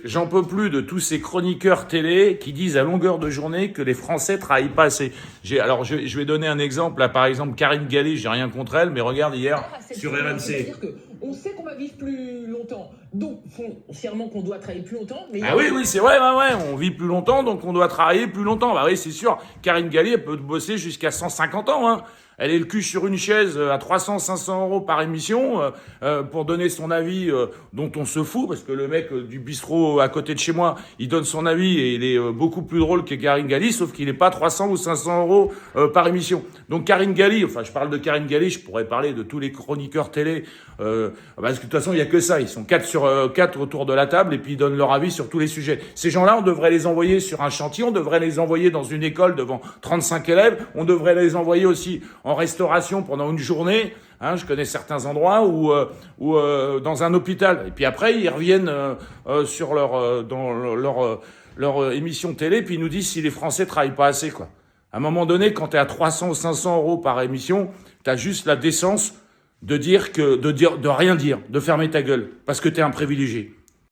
J'en peux plus de tous ces chroniqueurs télé qui disent à longueur de journée que les Français travaillent pas assez. Alors, je vais donner un exemple. Là, par exemple, Karine Galli, j'ai rien contre elle, mais regarde hier sur RMC. C'est-à-dire qu'on sait qu'on va vivre plus longtemps, donc foncièrement qu'on doit travailler plus longtemps. Mais Ah oui, c'est vrai, ouais, on vit plus longtemps, donc on doit travailler plus longtemps. Bah oui, c'est sûr. Karine Galli, elle peut bosser jusqu'à 150 ans, hein. Elle est le cul sur une chaise à 300, 500 euros par émission pour donner son avis dont on se fout, parce que le mec du bistrot à côté de chez moi, il donne son avis et il est beaucoup plus drôle que Karine Galli, sauf qu'il n'est pas 300 ou 500 euros par émission. Donc Karine Galli, enfin je parle de Karine Galli, je pourrais parler de tous les chroniqueurs télé, parce que de toute façon il n'y a que ça, ils sont 4 sur 4 autour de la table et puis ils donnent leur avis sur tous les sujets. Ces gens-là, on devrait les envoyer sur un chantier, on devrait les envoyer dans une école devant 35 élèves, on devrait les envoyer aussi en restauration pendant une journée. Hein, je connais certains endroits où dans un hôpital. Et puis après, ils reviennent sur leur émission télé, puis ils nous disent si les Français travaillent pas assez, quoi. À un moment donné, quand t'es à 300 ou 500 euros par émission, t'as juste la décence de rien dire, de fermer ta gueule, parce que t'es un privilégié.